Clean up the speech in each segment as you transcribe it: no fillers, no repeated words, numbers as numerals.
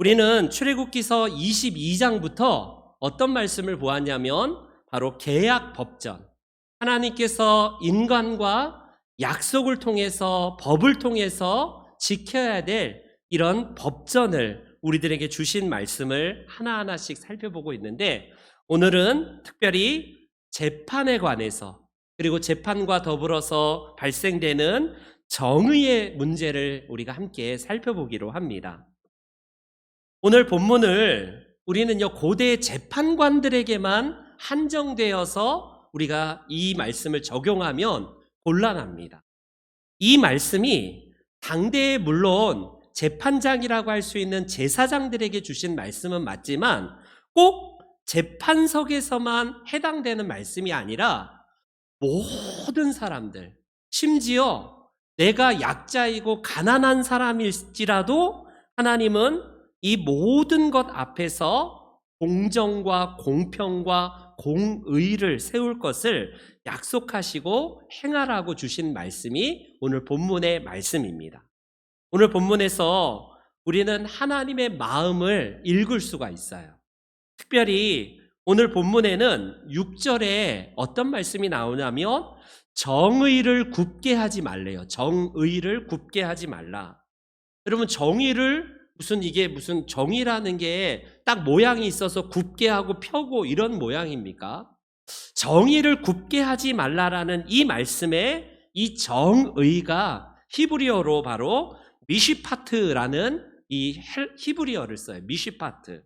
우리는 출애굽기서 22장부터 어떤 말씀을 보았냐면 바로 계약 법전. 하나님께서 인간과 약속을 통해서 법을 통해서 지켜야 될 이런 법전을 우리들에게 주신 말씀을 하나하나씩 살펴보고 있는데, 오늘은 특별히 재판에 관해서, 그리고 재판과 더불어서 발생되는 정의의 문제를 우리가 함께 살펴보기로 합니다. 오늘 본문을 우리는요, 고대 재판관들에게만 한정되어서 우리가 이 말씀을 적용하면 곤란합니다. 이 말씀이 당대에 물론 재판장이라고 할 수 있는 제사장들에게 주신 말씀은 맞지만 꼭 재판석에서만 해당되는 말씀이 아니라 모든 사람들, 심지어 내가 약자이고 가난한 사람일지라도 하나님은 이 모든 것 앞에서 공정과 공평과 공의를 세울 것을 약속하시고 행하라고 주신 말씀이 오늘 본문의 말씀입니다. 오늘 본문에서 우리는 하나님의 마음을 읽을 수가 있어요. 특별히 오늘 본문에는 6절에 어떤 말씀이 나오냐면 정의를 굽게 하지 말래요. 정의를 굽게 하지 말라. 여러분, 정의를 이게 무슨 정의라는 게 딱 모양이 있어서 굽게 하고 펴고 이런 모양입니까? 정의를 굽게 하지 말라라는 이 말씀에 이 정의가 히브리어로 바로 미시파트라는 이 히브리어를 써요. 미시파트.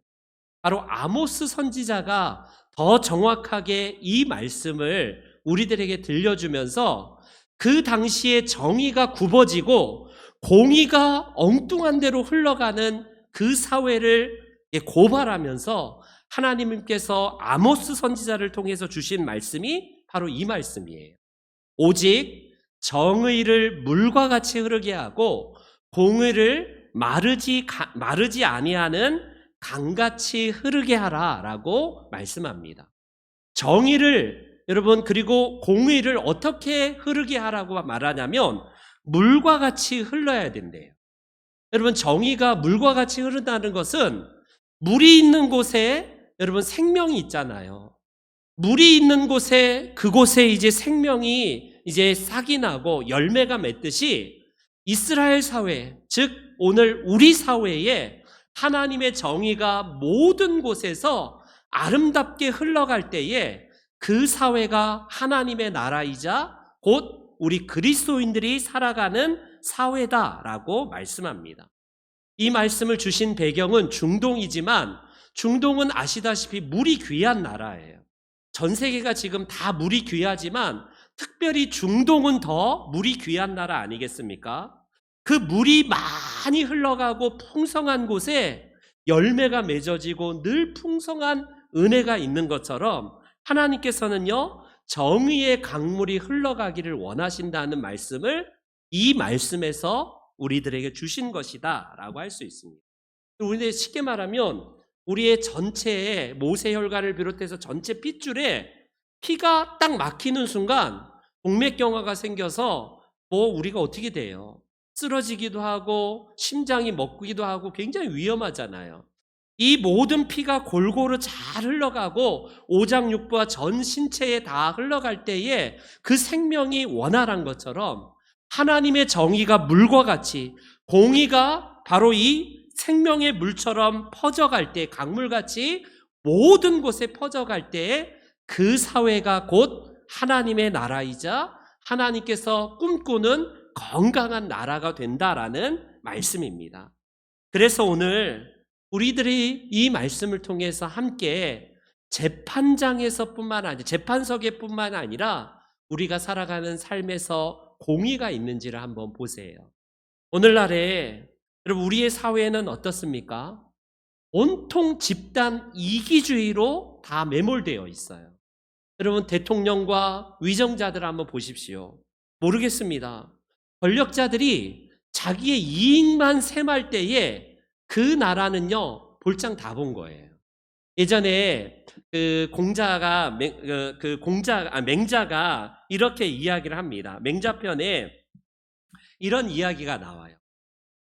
바로 아모스 선지자가 더 정확하게 이 말씀을 우리들에게 들려주면서 그 당시에 정의가 굽어지고 공의가 엉뚱한 대로 흘러가는 그 사회를 고발하면서 하나님께서 아모스 선지자를 통해서 주신 말씀이 바로 이 말씀이에요. 오직 정의를 물과 같이 흐르게 하고 공의를 마르지 아니하는 강같이 흐르게 하라라고 말씀합니다. 정의를 여러분, 그리고 공의를 어떻게 흐르게 하라고 말하냐면 물과 같이 흘러야 된대요. 여러분, 정의가 물과 같이 흐른다는 것은 물이 있는 곳에 여러분 생명이 있잖아요. 물이 있는 곳에, 그곳에 이제 생명이 이제 싹이 나고 열매가 맺듯이 이스라엘 사회, 즉 오늘 우리 사회에 하나님의 정의가 모든 곳에서 아름답게 흘러갈 때에 그 사회가 하나님의 나라이자 곧 우리 그리스도인들이 살아가는 사회다라고 말씀합니다. 이 말씀을 주신 배경은 중동이지만 중동은 아시다시피 물이 귀한 나라예요. 전 세계가 지금 다 물이 귀하지만 특별히 중동은 더 물이 귀한 나라 아니겠습니까? 그 물이 많이 흘러가고 풍성한 곳에 열매가 맺어지고 늘 풍성한 은혜가 있는 것처럼 하나님께서는요, 정의의 강물이 흘러가기를 원하신다는 말씀을 이 말씀에서 우리들에게 주신 것이다 라고 할 수 있습니다. 우리는 쉽게 말하면 우리의 전체에 모세혈관을 비롯해서 전체 핏줄에 피가 딱 막히는 순간 동맥경화가 생겨서 우리가 어떻게 돼요? 쓰러지기도 하고 심장이 멎기도 하고 굉장히 위험하잖아요. 이 모든 피가 골고루 잘 흘러가고 오장육부와 전 신체에 다 흘러갈 때에 그 생명이 원활한 것처럼 하나님의 정의가 물과 같이, 공의가 바로 이 생명의 물처럼 퍼져갈 때, 강물같이 모든 곳에 퍼져갈 때에 그 사회가 곧 하나님의 나라이자 하나님께서 꿈꾸는 건강한 나라가 된다라는 말씀입니다. 그래서 오늘 우리들이 이 말씀을 통해서 함께 재판석에뿐만 아니라 우리가 살아가는 삶에서 공의가 있는지를 한번 보세요. 오늘날에 여러분, 우리의 사회는 어떻습니까? 온통 집단 이기주의로 다 매몰되어 있어요. 여러분, 대통령과 위정자들 한번 보십시오. 모르겠습니다. 권력자들이 자기의 이익만 셈할 때에 그 나라는요, 볼장 다 본 거예요. 예전에 맹자가 이렇게 이야기를 합니다. 맹자편에 이런 이야기가 나와요.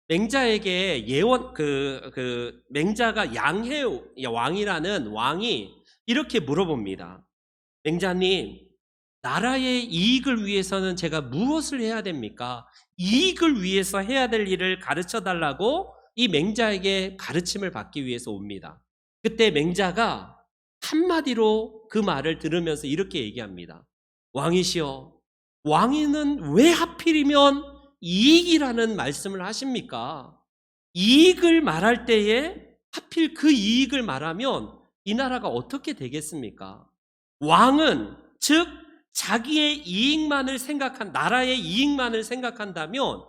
맹자에게 맹자가 양해 왕이라는 왕이 이렇게 물어봅니다. 맹자님, 나라의 이익을 위해서는 제가 무엇을 해야 됩니까? 이익을 위해서 해야 될 일을 가르쳐 달라고 이 맹자에게 가르침을 받기 위해서 옵니다. 그때 맹자가 한마디로 그 말을 들으면서 이렇게 얘기합니다. 왕이시여, 왕이는 왜 하필이면 이익이라는 말씀을 하십니까? 이익을 말할 때에 하필 그 이익을 말하면 이 나라가 어떻게 되겠습니까? 왕은 즉 자기의 이익만을 나라의 이익만을 생각한다면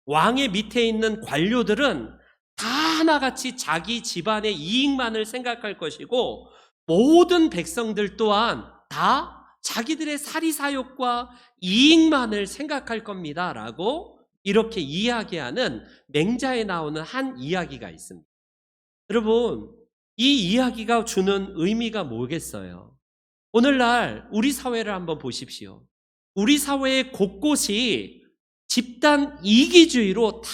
왕의 밑에 있는 관료들은 다 하나같이 자기 집안의 이익만을 생각할 것이고 모든 백성들 또한 다 자기들의 사리사욕과 이익만을 생각할 겁니다 라고 이렇게 이야기하는 맹자에 나오는 한 이야기가 있습니다. 여러분, 이 이야기가 주는 의미가 뭐겠어요? 오늘날 우리 사회를 한번 보십시오. 우리 사회의 곳곳이 집단 이기주의로 다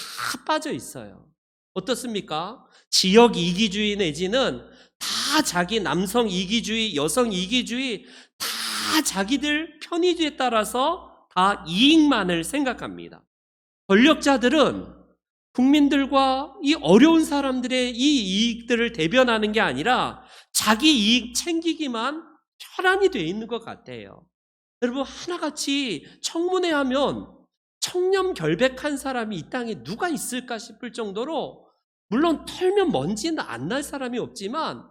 빠져 있어요. 어떻습니까? 지역 이기주의 내지는 다 자기 남성 이기주의, 여성 이기주의, 다 자기들 편의에 따라서 다 이익만을 생각합니다. 권력자들은 국민들과 이 어려운 사람들의 이 이익들을 대변하는 게 아니라 자기 이익 챙기기만 혈안이 되어 있는 것 같아요. 여러분, 하나같이 청문회 하면 청렴결백한 사람이 이 땅에 누가 있을까 싶을 정도로, 물론 털면 먼지는 안 날 사람이 없지만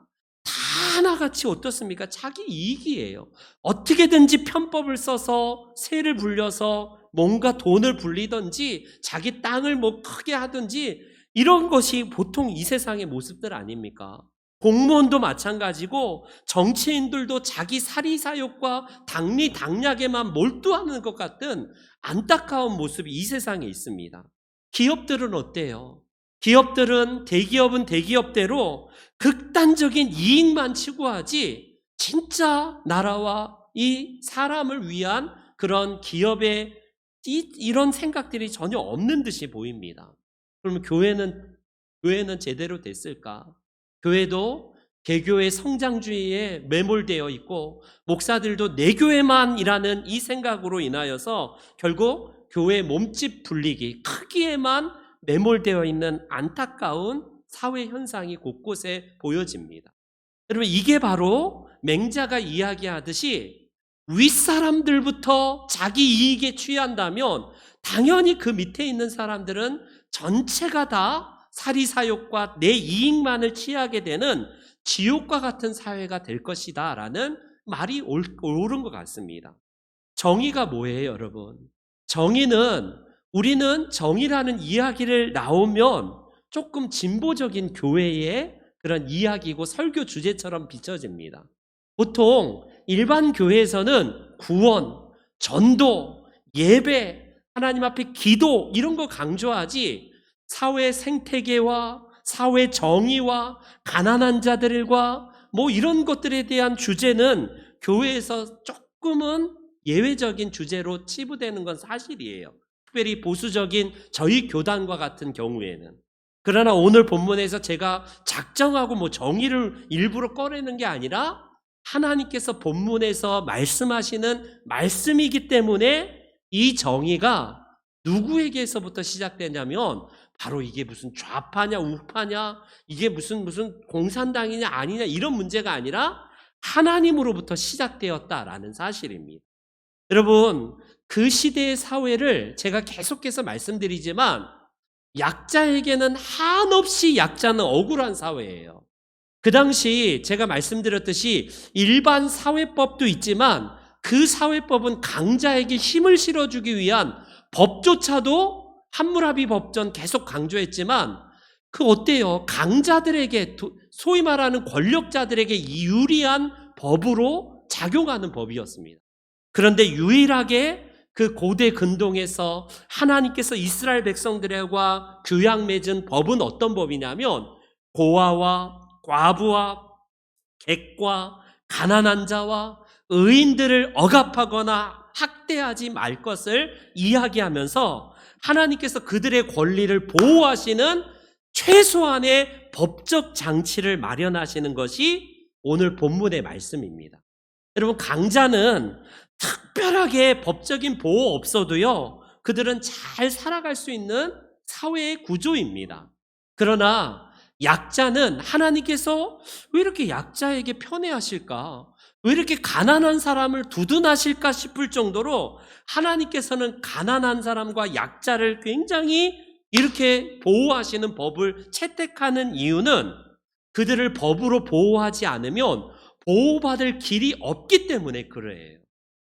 다 하나같이 어떻습니까? 자기 이익이에요. 어떻게든지 편법을 써서 세를 불려서 뭔가 돈을 불리든지 자기 땅을 뭐 크게 하든지 이런 것이 보통 이 세상의 모습들 아닙니까? 공무원도 마찬가지고 정치인들도 자기 사리사욕과 당리당략에만 몰두하는 것 같은 안타까운 모습이 이 세상에 있습니다. 기업들은 어때요? 대기업은 대기업대로 극단적인 이익만 추구하지 진짜 나라와 이 사람을 위한 그런 기업의 이런 생각들이 전혀 없는 듯이 보입니다. 그러면 교회는 제대로 됐을까? 교회도 개교의 성장주의에 매몰되어 있고 목사들도 내 교회만이라는 이 생각으로 인하여서 결국 교회 몸집 불리기, 크기에만 매몰되어 있는 안타까운 사회 현상이 곳곳에 보여집니다. 여러분, 이게 바로 맹자가 이야기하듯이 윗사람들부터 자기 이익에 취한다면 당연히 그 밑에 있는 사람들은 전체가 다 사리사욕과 내 이익만을 취하게 되는 지옥과 같은 사회가 될 것이다 라는 말이 옳은 것 같습니다. 정의가 뭐예요, 여러분? 우리는 정의라는 이야기를 나오면 조금 진보적인 교회의 그런 이야기고 설교 주제처럼 비춰집니다. 보통 일반 교회에서는 구원, 전도, 예배, 하나님 앞에 기도 이런 거 강조하지 사회 생태계와 사회 정의와 가난한 자들과 뭐 이런 것들에 대한 주제는 교회에서 조금은 예외적인 주제로 치부되는 건 사실이에요. 특별히 보수적인 저희 교단과 같은 경우에는. 그러나 오늘 본문에서 제가 작정하고 뭐 정의를 일부러 꺼내는 게 아니라 하나님께서 본문에서 말씀하시는 말씀이기 때문에 이 정의가 누구에게서부터 시작되냐면 바로 이게 무슨 좌파냐 우파냐, 이게 무슨 공산당이냐 아니냐 이런 문제가 아니라 하나님으로부터 시작되었다라는 사실입니다. 여러분, 그 시대의 사회를 제가 계속해서 말씀드리지만 약자에게는 한없이 약자는 억울한 사회예요. 그 당시 제가 말씀드렸듯이 일반 사회법도 있지만 그 사회법은 강자에게 힘을 실어주기 위한 법조차도 함무라비 법전 계속 강조했지만 그 어때요? 강자들에게, 소위 말하는 권력자들에게 유리한 법으로 작용하는 법이었습니다. 그런데 유일하게 그 고대 근동에서 하나님께서 이스라엘 백성들과 규약 맺은 법은 어떤 법이냐면 고아와 과부와 객과 가난한 자와 의인들을 억압하거나 학대하지 말 것을 이야기하면서 하나님께서 그들의 권리를 보호하시는 최소한의 법적 장치를 마련하시는 것이 오늘 본문의 말씀입니다. 여러분, 강자는 특별하게 법적인 보호 없어도요, 그들은 잘 살아갈 수 있는 사회의 구조입니다. 그러나 약자는 하나님께서 왜 이렇게 약자에게 편애하실까? 왜 이렇게 가난한 사람을 두둔하실까 싶을 정도로 하나님께서는 가난한 사람과 약자를 굉장히 이렇게 보호하시는 법을 채택하는 이유는 그들을 법으로 보호하지 않으면 보호받을 길이 없기 때문에 그래요.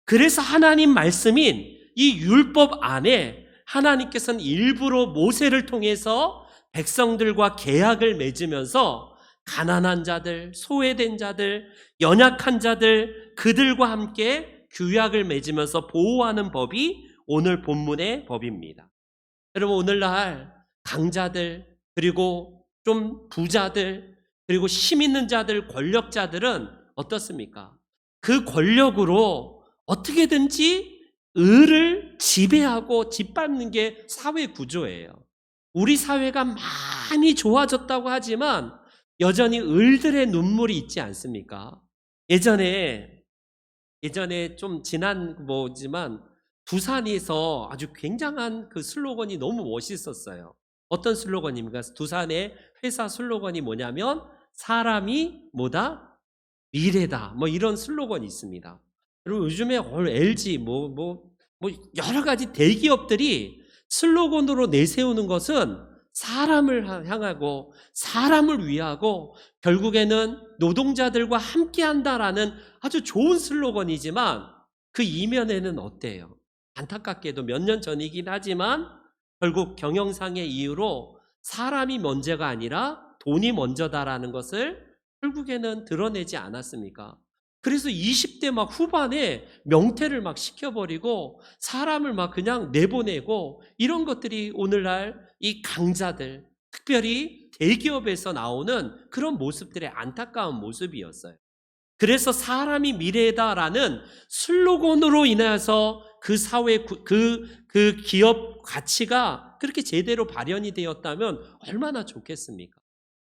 그래서 하나님 말씀인 이 율법 안에 하나님께서는 일부러 모세를 통해서 백성들과 계약을 맺으면서 가난한 자들, 소외된 자들, 연약한 자들, 그들과 함께 규약을 맺으면서 보호하는 법이 오늘 본문의 법입니다. 여러분, 오늘날 강자들, 그리고 좀 부자들, 그리고 힘 있는 자들, 권력자들은 어떻습니까? 그 권력으로 어떻게든지 을을 지배하고 짓밟는 게 사회 구조예요. 우리 사회가 많이 좋아졌다고 하지만 여전히 을들의 눈물이 있지 않습니까? 예전에 좀 지난 뭐지만 두산에서 아주 굉장한 그 슬로건이 너무 멋있었어요. 어떤 슬로건입니까? 두산의 회사 슬로건이 뭐냐면 사람이 뭐다? 미래다. 뭐 이런 슬로건이 있습니다. 그리고 요즘에 LG 여러 가지 대기업들이 슬로건으로 내세우는 것은 사람을 향하고 사람을 위하고 결국에는 노동자들과 함께한다라는 아주 좋은 슬로건이지만 그 이면에는 어때요? 안타깝게도 몇 년 전이긴 하지만 결국 경영상의 이유로 사람이 먼저가 아니라 돈이 먼저다라는 것을 결국에는 드러내지 않았습니까? 그래서 20대 막 후반에 명퇴를 막 시켜버리고 사람을 막 그냥 내보내고 이런 것들이 오늘날 이 강자들, 특별히 대기업에서 나오는 그런 모습들의 안타까운 모습이었어요. 그래서 사람이 미래다라는 슬로건으로 인해서 그 사회, 그 기업 가치가 그렇게 제대로 발현이 되었다면 얼마나 좋겠습니까?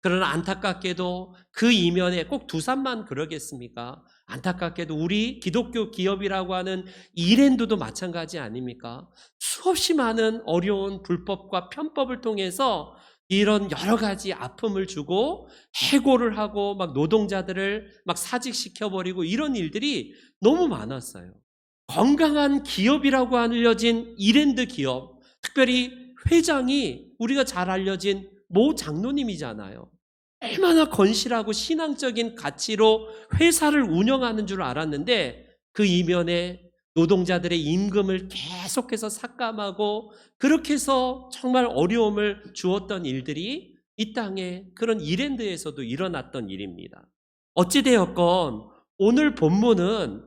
그러나 안타깝게도 그 이면에 꼭 두산만 그러겠습니까? 안타깝게도 우리 기독교 기업이라고 하는 이랜드도 마찬가지 아닙니까? 수없이 많은 어려운 불법과 편법을 통해서 이런 여러 가지 아픔을 주고 해고를 하고 막 노동자들을 막 사직시켜버리고 이런 일들이 너무 많았어요. 건강한 기업이라고 알려진 이랜드 기업, 특별히 회장이 우리가 잘 알려진 모 장로님이잖아요. 얼마나 건실하고 신앙적인 가치로 회사를 운영하는 줄 알았는데 그 이면에 노동자들의 임금을 계속해서 삭감하고 그렇게 해서 정말 어려움을 주었던 일들이 이 땅에 그런 이랜드에서도 일어났던 일입니다. 어찌되었건 오늘 본문은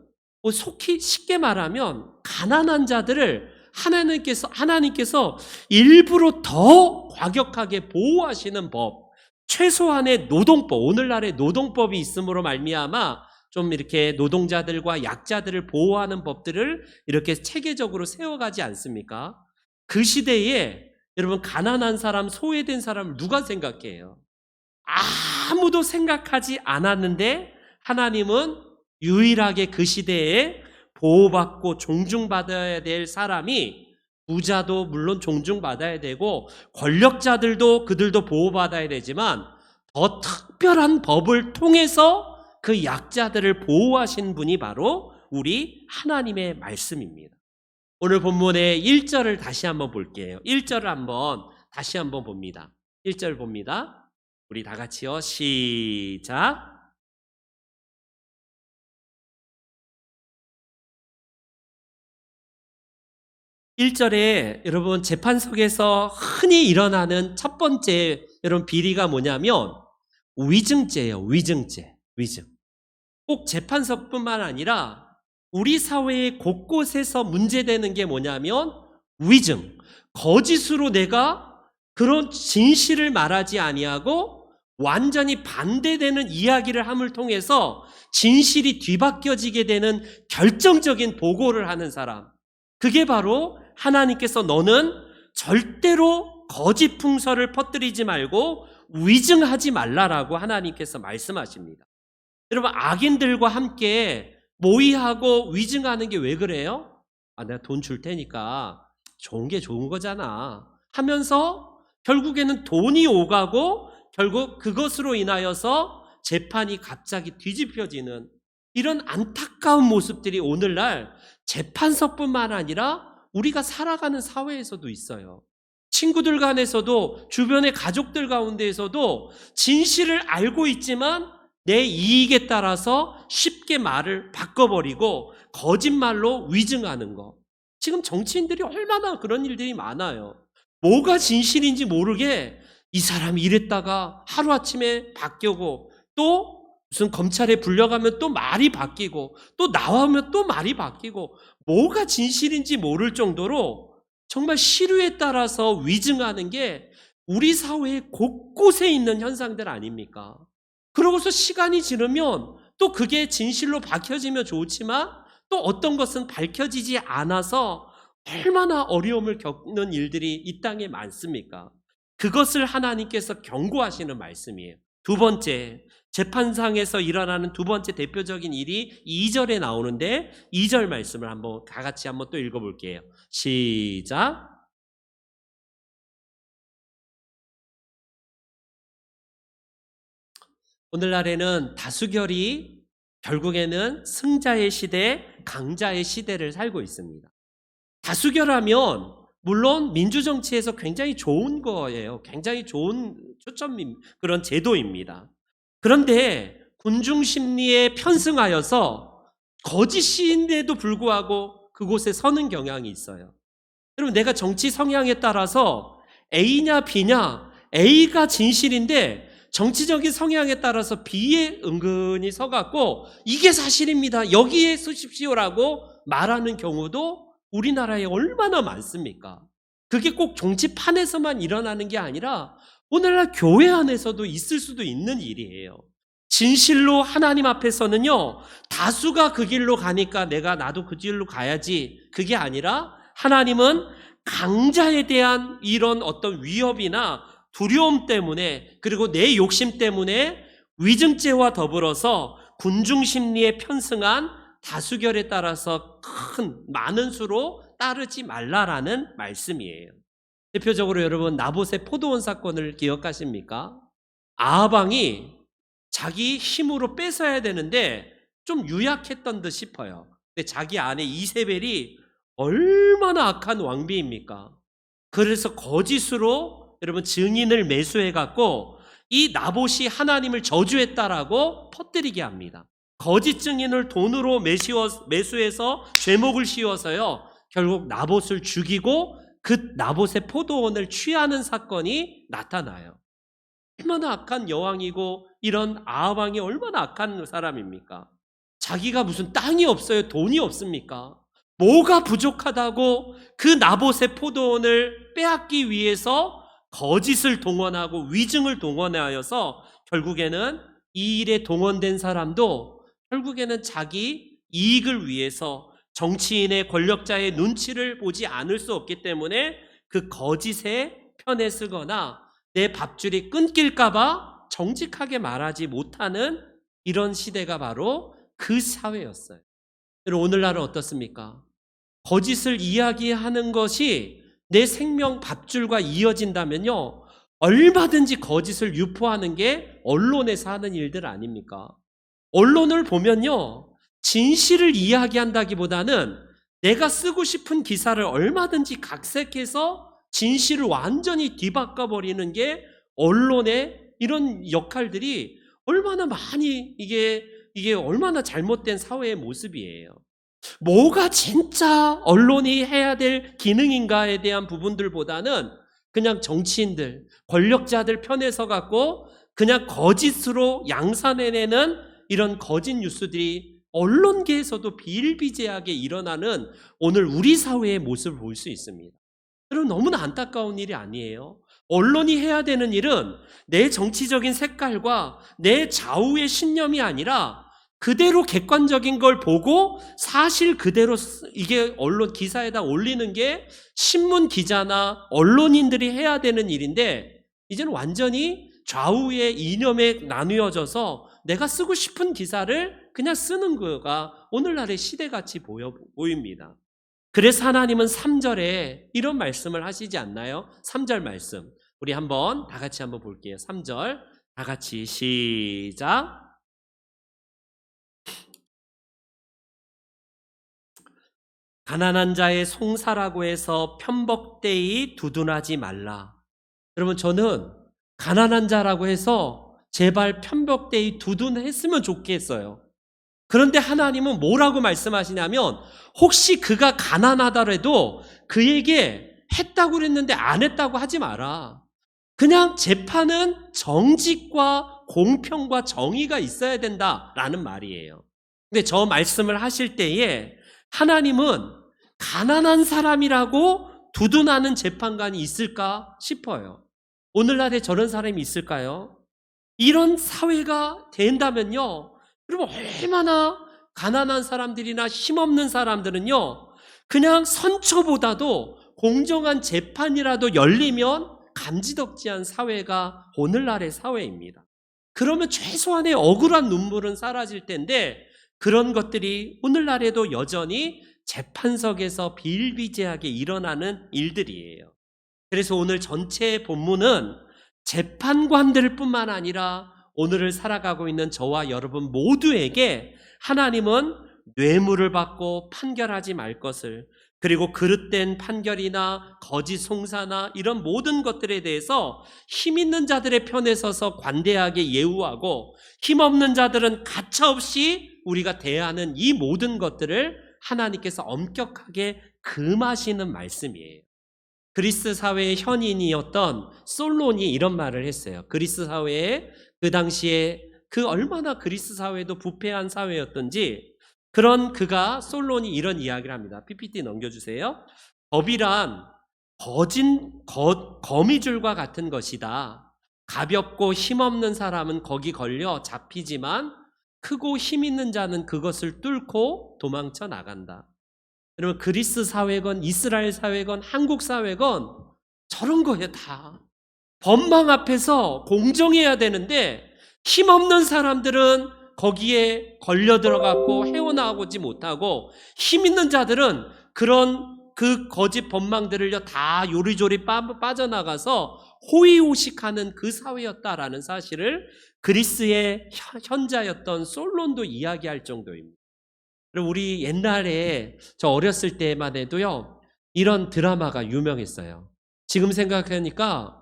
속히 쉽게 말하면 가난한 자들을 하나님께서 일부러 더 과격하게 보호하시는 법, 최소한의 노동법, 오늘날의 노동법이 있음으로 말미암아 좀 이렇게 노동자들과 약자들을 보호하는 법들을 이렇게 체계적으로 세워가지 않습니까? 그 시대에 여러분 가난한 사람, 소외된 사람을 누가 생각해요? 아무도 생각하지 않았는데 하나님은 유일하게 그 시대에 보호받고 존중받아야 될 사람이 부자도 물론 존중받아야 되고 권력자들도 그들도 보호받아야 되지만 더 특별한 법을 통해서 그 약자들을 보호하신 분이 바로 우리 하나님의 말씀입니다. 오늘 본문의 1절을 다시 한번 볼게요. 1절을 다시 한번 봅니다. 1절 봅니다. 우리 다 같이요. 시작. 1절에 여러분 재판석에서 흔히 일어나는 첫 번째 여러분 비리가 뭐냐면 위증죄예요. 위증. 꼭 재판석뿐만 아니라 우리 사회의 곳곳에서 문제되는 게 뭐냐면 위증. 거짓으로 내가 그런 진실을 말하지 아니하고 완전히 반대되는 이야기를 함을 통해서 진실이 뒤바뀌어지게 되는 결정적인 보고를 하는 사람. 그게 바로 하나님께서 너는 절대로 거짓 풍설을 퍼뜨리지 말고 위증하지 말라라고 하나님께서 말씀하십니다. 여러분, 악인들과 함께 모의하고 위증하는 게 왜 그래요? 내가 돈 줄 테니까 좋은 게 좋은 거잖아 하면서 결국에는 돈이 오가고 결국 그것으로 인하여서 재판이 갑자기 뒤집혀지는 이런 안타까운 모습들이 오늘날 재판서뿐만 아니라 우리가 살아가는 사회에서도 있어요. 친구들 간에서도, 주변의 가족들 가운데에서도 진실을 알고 있지만 내 이익에 따라서 쉽게 말을 바꿔버리고 거짓말로 위증하는 거. 지금 정치인들이 얼마나 그런 일들이 많아요. 뭐가 진실인지 모르게 이 사람이 이랬다가 하루아침에 바뀌고, 또 무슨 검찰에 불려가면 또 말이 바뀌고, 또 나오면 또 말이 바뀌고, 뭐가 진실인지 모를 정도로 정말 시류에 따라서 위증하는 게 우리 사회의 곳곳에 있는 현상들 아닙니까? 그러고서 시간이 지르면 또 그게 진실로 밝혀지면 좋지만 또 어떤 것은 밝혀지지 않아서 얼마나 어려움을 겪는 일들이 이 땅에 많습니까? 그것을 하나님께서 경고하시는 말씀이에요. 두 번째, 재판상에서 일어나는 두 번째 대표적인 일이 2절에 나오는데 2절 말씀을 한번 다 같이 한번 또 읽어볼게요. 시작. 오늘날에는 다수결이 결국에는 승자의 시대, 강자의 시대를 살고 있습니다. 다수결하면 물론 민주정치에서 굉장히 좋은 거예요. 굉장히 좋은 그런 제도입니다. 그런데 군중심리에 편승하여서 거짓인데도 불구하고 그곳에 서는 경향이 있어요. 여러분, 내가 정치 성향에 따라서 A냐 B냐, A가 진실인데 정치적인 성향에 따라서 B에 은근히 서갖고 이게 사실입니다, 여기에 서십시오라고 말하는 경우도 우리나라에 얼마나 많습니까? 그게 꼭 정치판에서만 일어나는 게 아니라 오늘날 교회 안에서도 있을 수도 있는 일이에요. 진실로 하나님 앞에서는요, 다수가 그 길로 가니까 나도 그 길로 가야지, 그게 아니라 하나님은 강자에 대한 이런 어떤 위협이나 두려움 때문에, 그리고 내 욕심 때문에 위증죄와 더불어서 군중심리에 편승한 다수결에 따라서 많은 수로 따르지 말라라는 말씀이에요. 대표적으로 여러분, 나봇의 포도원 사건을 기억하십니까? 아하방이 자기 힘으로 뺏어야 되는데 좀 유약했던 듯 싶어요. 근데 자기 아내 이세벨이 얼마나 악한 왕비입니까? 그래서 거짓으로 여러분 증인을 매수해갖고 이 나봇이 하나님을 저주했다라고 퍼뜨리게 합니다. 거짓 증인을 돈으로 매수해서 죄목을 씌워서요, 결국 나봇을 죽이고 그 나봇의 포도원을 취하는 사건이 나타나요. 얼마나 악한 여왕이고 이런 아하방이 얼마나 악한 사람입니까? 자기가 무슨 땅이 없어요? 돈이 없습니까? 뭐가 부족하다고 그 나봇의 포도원을 빼앗기 위해서 거짓을 동원하고 위증을 동원하여서 결국에는 이 일에 동원된 사람도 결국에는 자기 이익을 위해서 정치인의 권력자의 눈치를 보지 않을 수 없기 때문에 그 거짓에 편에 쓰거나 내 밥줄이 끊길까봐 정직하게 말하지 못하는 이런 시대가 바로 그 사회였어요. 오늘날은 어떻습니까? 거짓을 이야기하는 것이 내 생명 밥줄과 이어진다면요, 얼마든지 거짓을 유포하는 게 언론에서 하는 일들 아닙니까? 언론을 보면요, 진실을 이야기한다기보다는 내가 쓰고 싶은 기사를 얼마든지 각색해서 진실을 완전히 뒤바꿔버리는 게 언론의 이런 역할들이 얼마나 많이 이게 얼마나 잘못된 사회의 모습이에요. 뭐가 진짜 언론이 해야 될 기능인가에 대한 부분들보다는 그냥 정치인들, 권력자들 편에 서갖고 그냥 거짓으로 양산해내는 이런 거짓 뉴스들이 언론계에서도 비일비재하게 일어나는 오늘 우리 사회의 모습을 볼 수 있습니다. 여러분, 너무나 안타까운 일이 아니에요? 언론이 해야 되는 일은 내 정치적인 색깔과 내 좌우의 신념이 아니라 그대로 객관적인 걸 보고 사실 그대로 이게 언론 기사에다 올리는 게 신문 기자나 언론인들이 해야 되는 일인데, 이제는 완전히 좌우의 이념에 나누어져서 내가 쓰고 싶은 기사를 그냥 쓰는 거가 오늘날의 시대같이 보입니다. 그래서 하나님은 3절에 이런 말씀을 하시지 않나요? 3절 말씀 우리 한번 다 같이 한번 볼게요. 3절 다 같이 시작. 가난한 자의 송사라고 해서 편법되이 두둔하지 말라. 여러분, 저는 가난한 자라고 해서 제발 편법되이 두둔했으면 좋겠어요. 그런데 하나님은 뭐라고 말씀하시냐면, 혹시 그가 가난하더라도 그에게 했다고 그랬는데 안 했다고 하지 마라. 그냥 재판은 정직과 공평과 정의가 있어야 된다라는 말이에요. 근데 저 말씀을 하실 때에 하나님은 가난한 사람이라고 두둔하는 재판관이 있을까 싶어요. 오늘날에 저런 사람이 있을까요? 이런 사회가 된다면요, 여러분, 얼마나 가난한 사람들이나 힘없는 사람들은요, 그냥 선처보다도 공정한 재판이라도 열리면 감지덕지한 사회가 오늘날의 사회입니다. 그러면 최소한의 억울한 눈물은 사라질 텐데, 그런 것들이 오늘날에도 여전히 재판석에서 비일비재하게 일어나는 일들이에요. 그래서 오늘 전체 본문은 재판관들 뿐만 아니라 오늘을 살아가고 있는 저와 여러분 모두에게 하나님은 뇌물을 받고 판결하지 말 것을, 그리고 그릇된 판결이나 거짓 송사나 이런 모든 것들에 대해서 힘 있는 자들의 편에 서서 관대하게 예우하고, 힘없는 자들은 가차없이 우리가 대하는 이 모든 것들을 하나님께서 엄격하게 금하시는 말씀이에요. 그리스 사회의 현인이었던 솔론이 이런 말을 했어요. 그리스 사회에 그 당시에 그 얼마나 그리스 사회도 부패한 사회였던지, 그런 그가 솔론이 이런 이야기를 합니다. PPT 넘겨주세요. 법이란 거미줄과 같은 것이다. 가볍고 힘없는 사람은 거기 걸려 잡히지만 크고 힘 있는 자는 그것을 뚫고 도망쳐 나간다. 여러분, 그리스 사회건 이스라엘 사회건 한국 사회건 저런 거예요. 다 법망 앞에서 공정해야 되는데 힘없는 사람들은 거기에 걸려 들어갔고 헤어나오지 못하고, 힘 있는 자들은 그런 그 거짓 법망들을요 다 요리조리 빠져나가서 호의호식하는 그 사회였다라는 사실을 그리스의 현자였던 솔론도 이야기할 정도입니다. 우리 옛날에 저 어렸을 때만 해도요, 이런 드라마가 유명했어요. 지금 생각하니까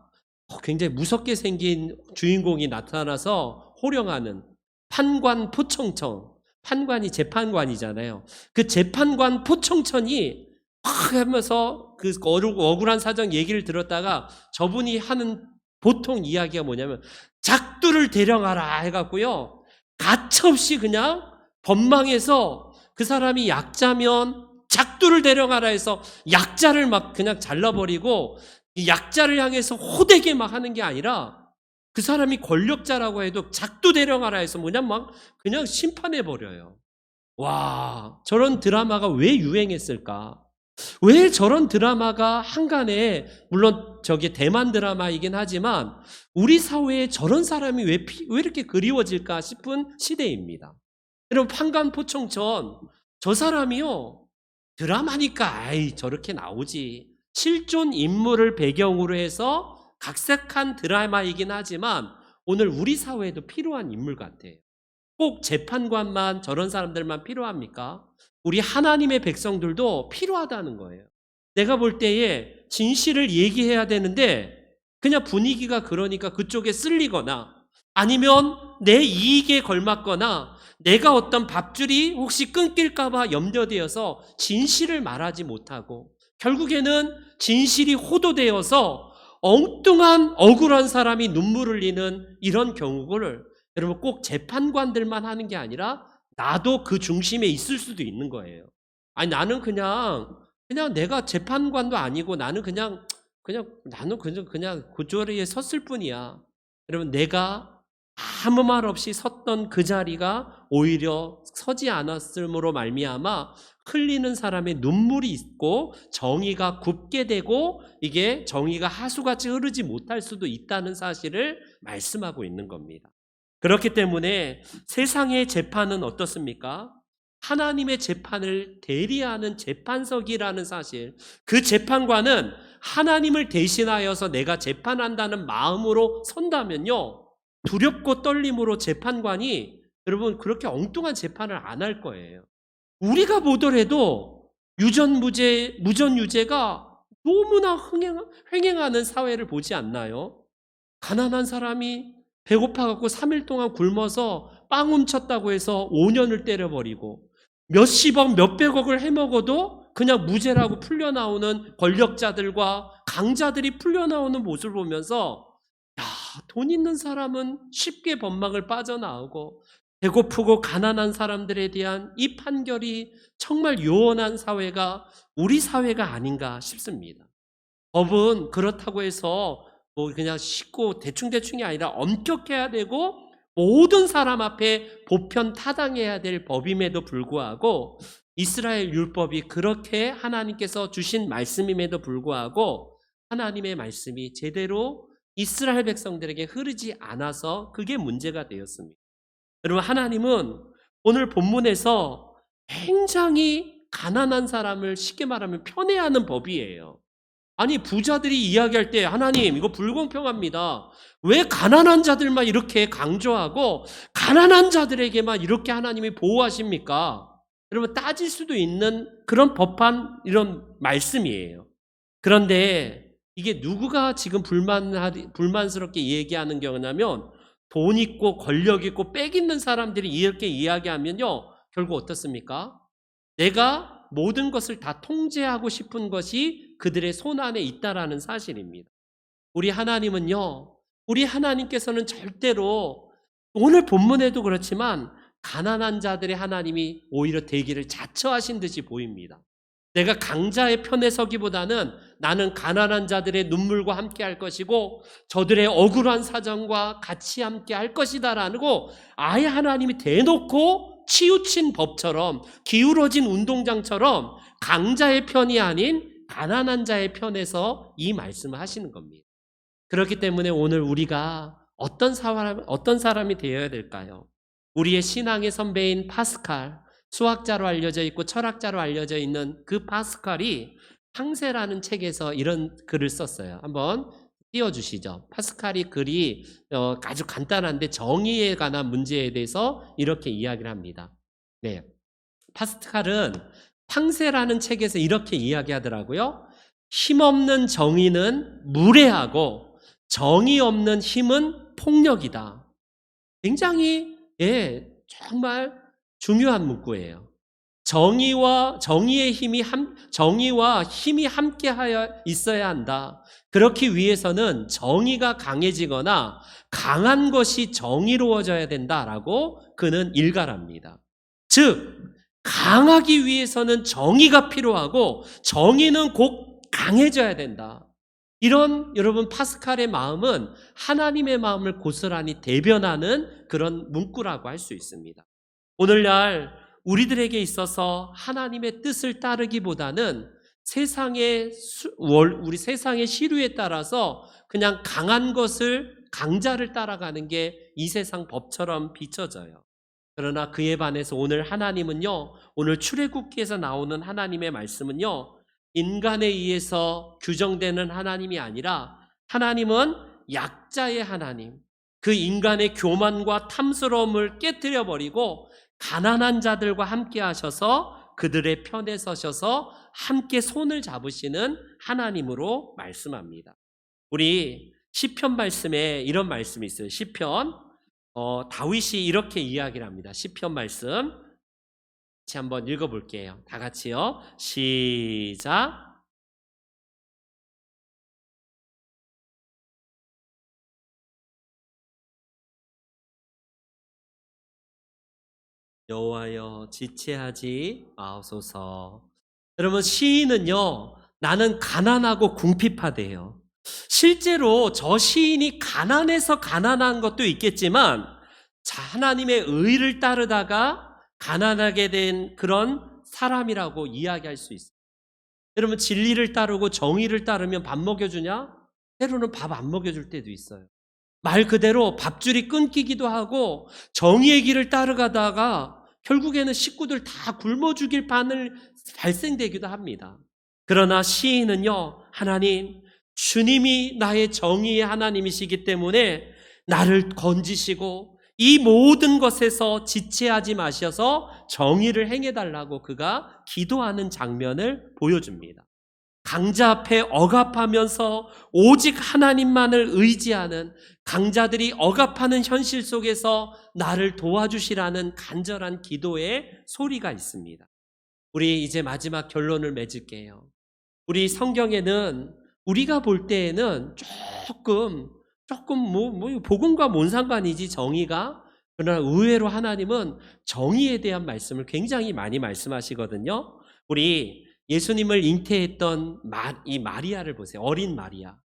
굉장히 무섭게 생긴 주인공이 나타나서 호령하는 판관 포청천, 판관이 재판관이잖아요. 그 재판관 포청천이 막 하면서 그 억울한 사정 얘기를 들었다가 저분이 하는 보통 이야기가 뭐냐면, 작두를 대령하라 해갖고요, 가차없이 그냥 법망에서 그 사람이 약자면 작두를 대령하라 해서 약자를 막 그냥 잘라버리고, 이 약자를 향해서 호되게 막 하는 게 아니라, 그 사람이 권력자라고 해도 작두 대령하라 해서 뭐냐 막 그냥 심판해버려요. 와, 저런 드라마가 왜 유행했을까? 왜 저런 드라마가 한간에, 물론 저게 대만 드라마이긴 하지만 우리 사회에 저런 사람이 왜 이렇게 그리워질까 싶은 시대입니다. 여러분, 판관포청천, 저 사람이요, 드라마니까 아이 저렇게 나오지, 실존 인물을 배경으로 해서 각색한 드라마이긴 하지만 오늘 우리 사회에도 필요한 인물 같아요. 꼭 재판관만, 저런 사람들만 필요합니까? 우리 하나님의 백성들도 필요하다는 거예요. 내가 볼 때에 진실을 얘기해야 되는데 그냥 분위기가 그러니까 그쪽에 쓸리거나, 아니면 내 이익에 걸맞거나 내가 어떤 밥줄이 혹시 끊길까 봐 염려되어서 진실을 말하지 못하고, 결국에는 진실이 호도되어서 엉뚱한 억울한 사람이 눈물을 흘리는 이런 경우를 여러분 꼭 재판관들만 하는 게 아니라 나도 그 중심에 있을 수도 있는 거예요. 아니, 나는 그냥 내가 재판관도 아니고 나는 그냥 그 자리에 섰을 뿐이야. 여러분, 내가 아무 말 없이 섰던 그 자리가 오히려 서지 않았음으로 말미암아 흘리는 사람의 눈물이 있고 정의가 굽게 되고 이게 정의가 하수같이 흐르지 못할 수도 있다는 사실을 말씀하고 있는 겁니다. 그렇기 때문에 세상의 재판은 어떻습니까? 하나님의 재판을 대리하는 재판석이라는 사실, 그 재판관은 하나님을 대신하여서 내가 재판한다는 마음으로 선다면요, 두렵고 떨림으로 재판관이 여러분 그렇게 엉뚱한 재판을 안 할 거예요. 우리가 보더라도 유전무죄, 무전유죄가 너무나 횡행하는 사회를 보지 않나요? 가난한 사람이 배고파갖고 3일 동안 굶어서 빵 훔쳤다고 해서 5년을 때려버리고 몇십억, 몇백억을 해먹어도 그냥 무죄라고 풀려나오는 권력자들과 강자들이 풀려나오는 모습을 보면서 야, 돈 있는 사람은 쉽게 법망을 빠져나오고 배고프고 가난한 사람들에 대한 이 판결이 정말 요원한 사회가 우리 사회가 아닌가 싶습니다. 법은 그렇다고 해서 뭐 그냥 쉽고 대충대충이 아니라 엄격해야 되고 모든 사람 앞에 보편 타당해야 될 법임에도 불구하고 이스라엘 율법이 그렇게 하나님께서 주신 말씀임에도 불구하고 하나님의 말씀이 제대로 이스라엘 백성들에게 흐르지 않아서 그게 문제가 되었습니다. 여러분, 하나님은 오늘 본문에서 굉장히 가난한 사람을 쉽게 말하면 편애하는 법이에요. 아니, 부자들이 이야기할 때 하나님 이거 불공평합니다. 왜 가난한 자들만 이렇게 강조하고 가난한 자들에게만 이렇게 하나님이 보호하십니까? 여러분, 따질 수도 있는 그런 법한 이런 말씀이에요. 그런데 이게 누구가 지금 불만스럽게 얘기하는 경우냐면 돈 있고 권력 있고 빽 있는 사람들이 이렇게 이야기하면요, 결국 어떻습니까? 내가 모든 것을 다 통제하고 싶은 것이 그들의 손 안에 있다라는 사실입니다. 우리 하나님은요, 우리 하나님께서는 절대로 오늘 본문에도 그렇지만 가난한 자들의 하나님이 오히려 되기를 자처하신 듯이 보입니다. 내가 강자의 편에 서기보다는 나는 가난한 자들의 눈물과 함께 할 것이고 저들의 억울한 사정과 같이 함께 할 것이다라고 아예 하나님이 대놓고 치우친 법처럼 기울어진 운동장처럼 강자의 편이 아닌 가난한 자의 편에서 이 말씀을 하시는 겁니다. 그렇기 때문에 오늘 우리가 어떤 사람이 되어야 될까요? 우리의 신앙의 선배인 파스칼, 수학자로 알려져 있고 철학자로 알려져 있는 그 파스칼이 탕세라는 책에서 이런 글을 썼어요. 한번 띄워주시죠. 파스칼이 글이 아주 간단한데 정의에 관한 문제에 대해서 이렇게 이야기를 합니다. 네, 파스칼은 탕세라는 책에서 이렇게 이야기하더라고요. 힘없는 정의는 무례하고 정의 없는 힘은 폭력이다. 굉장히 정말 중요한 문구예요. 정의와 힘이 함께하여 있어야 한다. 그렇기 위해서는 정의가 강해지거나 강한 것이 정의로워져야 된다라고 그는 일갈합니다. 즉 강하기 위해서는 정의가 필요하고 정의는 곧 강해져야 된다. 이런 여러분 파스칼의 마음은 하나님의 마음을 고스란히 대변하는 그런 문구라고 할 수 있습니다. 오늘날 우리들에게 있어서 하나님의 뜻을 따르기보다는 우리 세상의 시류에 따라서 그냥 강자를 따라가는 게 이 세상 법처럼 비춰져요. 그러나 그에 반해서 오늘 하나님은요, 오늘 출애굽기에서 나오는 하나님의 말씀은요, 인간에 의해서 규정되는 하나님이 아니라 하나님은 약자의 하나님, 그 인간의 교만과 탐스러움을 깨뜨려버리고 가난한 자들과 함께 하셔서 그들의 편에 서셔서 함께 손을 잡으시는 하나님으로 말씀합니다. 우리 시편 말씀에 이런 말씀이 있어요. 시편 다윗이 이렇게 이야기를 합니다. 시편 말씀 같이 한번 읽어볼게요. 다 같이요. 시작. 여호와여 지체하지 마옵소서. 여러분, 시인은요, 나는 가난하고 궁핍하대요. 실제로 저 시인이 가난해서 가난한 것도 있겠지만 하나님의 의를 따르다가 가난하게 된 그런 사람이라고 이야기할 수 있어요. 여러분, 진리를 따르고 정의를 따르면 밥 먹여주냐? 때로는 밥 안 먹여줄 때도 있어요. 말 그대로 밥줄이 끊기기도 하고 정의의 길을 따라가다가 결국에는 식구들 다 굶어 죽일 판을 발생되기도 합니다. 그러나 시인은요, 하나님, 주님이 나의 정의의 하나님이시기 때문에 나를 건지시고 이 모든 것에서 지체하지 마셔서 정의를 행해달라고 그가 기도하는 장면을 보여줍니다. 강자 앞에 억압하면서 오직 하나님만을 의지하는, 강자들이 억압하는 현실 속에서 나를 도와주시라는 간절한 기도의 소리가 있습니다. 우리 이제 마지막 결론을 맺을게요. 우리 성경에는 우리가 볼 때에는 조금 복음과 뭔 상관이지, 정의가. 그러나 의외로 하나님은 정의에 대한 말씀을 굉장히 많이 말씀하시거든요. 우리 예수님을 잉태했던 이 마리아를 보세요. 어린 마리아.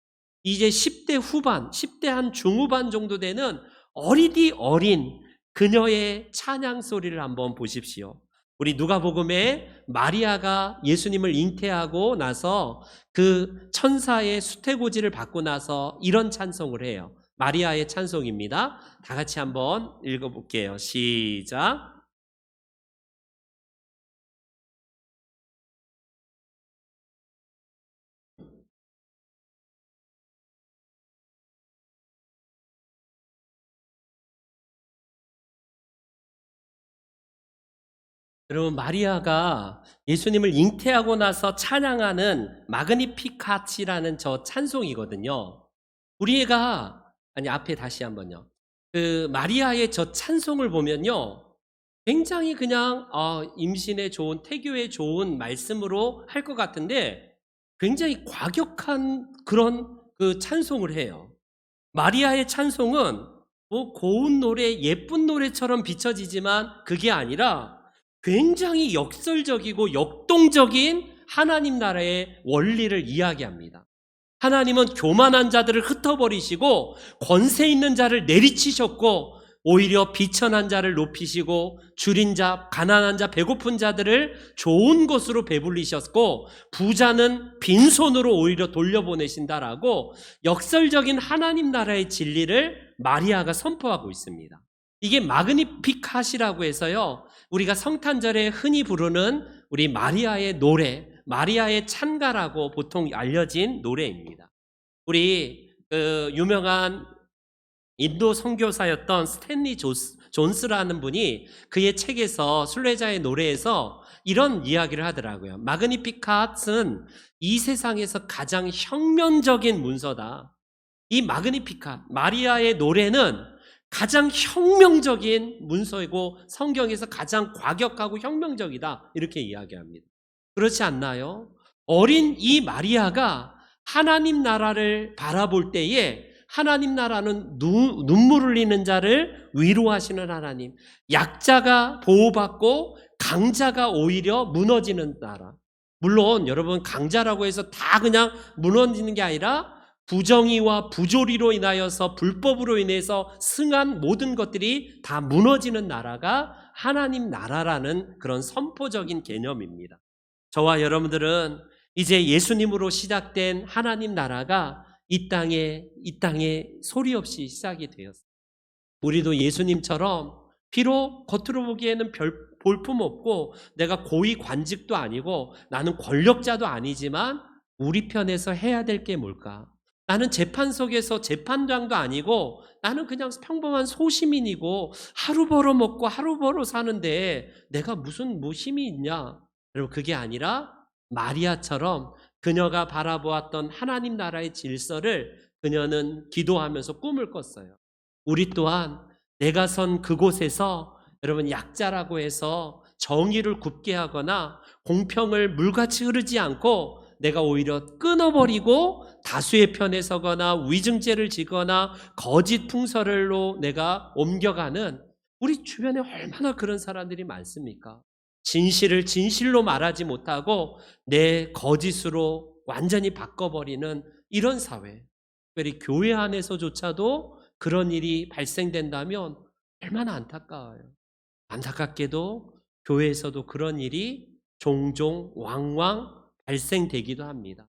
이제 10대 후반, 10대 한 중후반 정도 되는 어리디 어린 그녀의 찬양 소리를 한번 보십시오. 우리 누가복음에 마리아가 예수님을 잉태하고 나서 그 천사의 수태고지를 받고 나서 이런 찬송을 해요. 마리아의 찬송입니다. 다 같이 한번 읽어볼게요. 시작. 여러분, 마리아가 예수님을 잉태하고 나서 찬양하는 마그니피카치라는 저 찬송이거든요. 앞에 다시 한번요. 그 마리아의 저 찬송을 보면요, 굉장히 그냥 임신에 좋은, 태교에 좋은 말씀으로 할 것 같은데 굉장히 과격한 그런 그 찬송을 해요. 마리아의 찬송은 뭐 고운 노래, 예쁜 노래처럼 비춰지지만 그게 아니라 굉장히 역설적이고 역동적인 하나님 나라의 원리를 이야기합니다. 하나님은 교만한 자들을 흩어버리시고 권세 있는 자를 내리치셨고 오히려 비천한 자를 높이시고 줄인 자, 가난한 자, 배고픈 자들을 좋은 것으로 배불리셨고 부자는 빈손으로 오히려 돌려보내신다라고 역설적인 하나님 나라의 진리를 마리아가 선포하고 있습니다. 이게 마그니피카시라고 해서요, 우리가 성탄절에 흔히 부르는 우리 마리아의 노래, 마리아의 찬가라고 보통 알려진 노래입니다. 우리 유명한 인도 선교사였던 스탠리 존스라는 분이 그의 책에서 순례자의 노래에서 이런 이야기를 하더라고요. 마그니피캇은 이 세상에서 가장 혁명적인 문서다. 이 마그니피캇, 마리아의 노래는 가장 혁명적인 문서이고 성경에서 가장 과격하고 혁명적이다, 이렇게 이야기합니다. 그렇지 않나요? 어린 이 마리아가 하나님 나라를 바라볼 때에 하나님 나라는 눈물 흘리는 자를 위로하시는 하나님, 약자가 보호받고 강자가 오히려 무너지는 나라. 물론 여러분, 강자라고 해서 다 그냥 무너지는 게 아니라 부정의와 부조리로 인하여서 불법으로 인해서 승한 모든 것들이 다 무너지는 나라가 하나님 나라라는 그런 선포적인 개념입니다. 저와 여러분들은 이제 예수님으로 시작된 하나님 나라가 이 땅에 소리 없이 시작이 되었어요. 우리도 예수님처럼 비록 겉으로 보기에는 별 볼품 없고 내가 고위 관직도 아니고 나는 권력자도 아니지만 우리 편에서 해야 될 게 뭘까? 나는 재판석에서 재판장도 아니고 나는 그냥 평범한 소시민이고 하루 벌어 먹고 하루 벌어 사는데 내가 무슨 힘이 있냐? 여러분, 그게 아니라 마리아처럼 그녀가 바라보았던 하나님 나라의 질서를 그녀는 기도하면서 꿈을 꿨어요. 우리 또한 내가 선 그곳에서 여러분, 약자라고 해서 정의를 굽게 하거나 공평을 물같이 흐르지 않고 내가 오히려 끊어버리고 다수의 편에 서거나 위증죄를 지거나 거짓 풍설로 내가 옮겨가는, 우리 주변에 얼마나 그런 사람들이 많습니까? 진실을 진실로 말하지 못하고 내 거짓으로 완전히 바꿔버리는 이런 사회. 특별히 교회 안에서조차도 그런 일이 발생된다면 얼마나 안타까워요. 안타깝게도 교회에서도 그런 일이 종종 왕왕 발생되기도 합니다.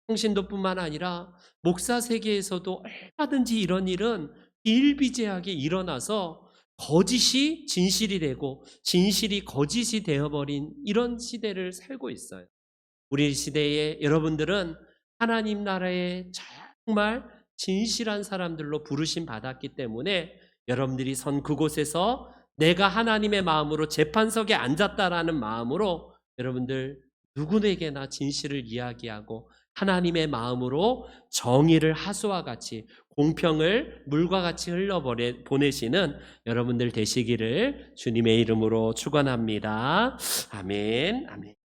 평신도뿐만 아니라 목사 세계에서도 얼마든지 이런 일은 비일비재하게 일어나서 거짓이 진실이 되고 진실이 거짓이 되어버린 이런 시대를 살고 있어요. 우리 시대에 여러분들은 하나님 나라에 정말 진실한 사람들로 부르심 받았기 때문에 여러분들이 선 그곳에서 내가 하나님의 마음으로 재판석에 앉았다라는 마음으로 여러분들 누구에게나 진실을 이야기하고 하나님의 마음으로 정의를 하수와 같이 공평을 물과 같이 흘려보내시는 여러분들 되시기를 주님의 이름으로 축원합니다. 아멘. 아멘.